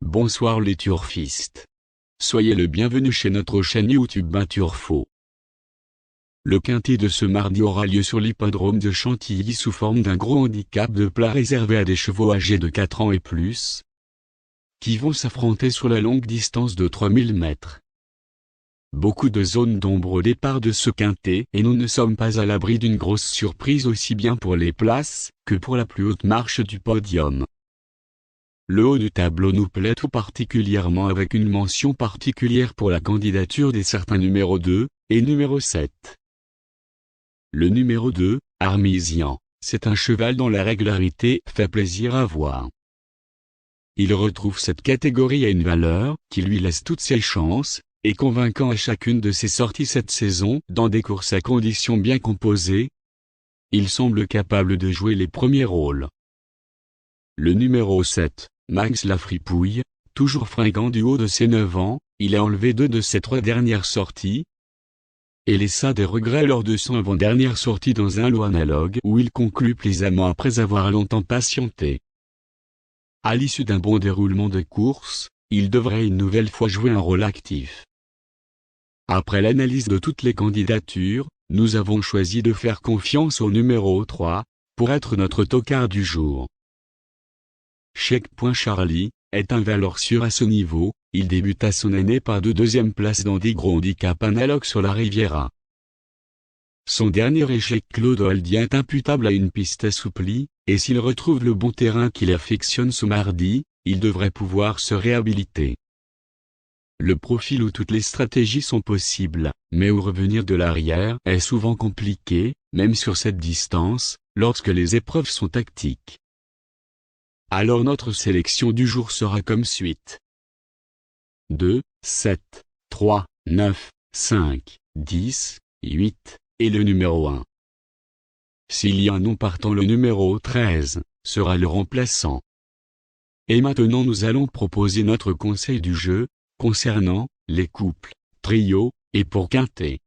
Bonsoir les turfistes. Soyez le bienvenu chez notre chaîne YouTube Turfo. Le quintet de ce mardi aura lieu sur l'hippodrome de Chantilly sous forme d'un gros handicap de plat réservé à des chevaux âgés de 4 ans et plus, qui vont s'affronter sur la longue distance de 3000 mètres. Beaucoup de zones d'ombre au départ de ce quintet et nous ne sommes pas à l'abri d'une grosse surprise aussi bien pour les places que pour la plus haute marche du podium. Le haut du tableau nous plaît tout particulièrement avec une mention particulière pour la candidature des certains numéro 2 et numéro 7. Le numéro 2, Armisian, c'est un cheval dont la régularité fait plaisir à voir. Il retrouve cette catégorie à une valeur qui lui laisse toutes ses chances, et convaincant à chacune de ses sorties cette saison dans des courses à conditions bien composées. Il semble capable de jouer les premiers rôles. Le numéro 7, Max Lafripouille, toujours fringant du haut de ses 9 ans, il a enlevé 2 de ses 3 dernières sorties, et laissa des regrets lors de son avant-dernière sortie dans un lot analogue où il conclut plaisamment après avoir longtemps patienté. À l'issue d'un bon déroulement de course, il devrait une nouvelle fois jouer un rôle actif. Après l'analyse de toutes les candidatures, nous avons choisi de faire confiance au numéro 3, pour être notre tocard du jour. Checkpoint Charlie est un valeur sûr à ce niveau, il débuta son année par 2 deuxièmes places dans des gros handicaps analogues sur la Riviera. Son dernier échec clodoaldien est imputable à une piste assouplie, et s'il retrouve le bon terrain qu'il affectionne ce mardi, il devrait pouvoir se réhabiliter. Le profil où toutes les stratégies sont possibles, mais où revenir de l'arrière est souvent compliqué, même sur cette distance, lorsque les épreuves sont tactiques. Alors notre sélection du jour sera comme suite. 2, 7, 3, 9, 5, 10, 8, et le numéro 1. S'il y a un non partant, le numéro 13 sera le remplaçant. Et maintenant nous allons proposer notre conseil du jeu, concernant les couples, trios, et pour quintet.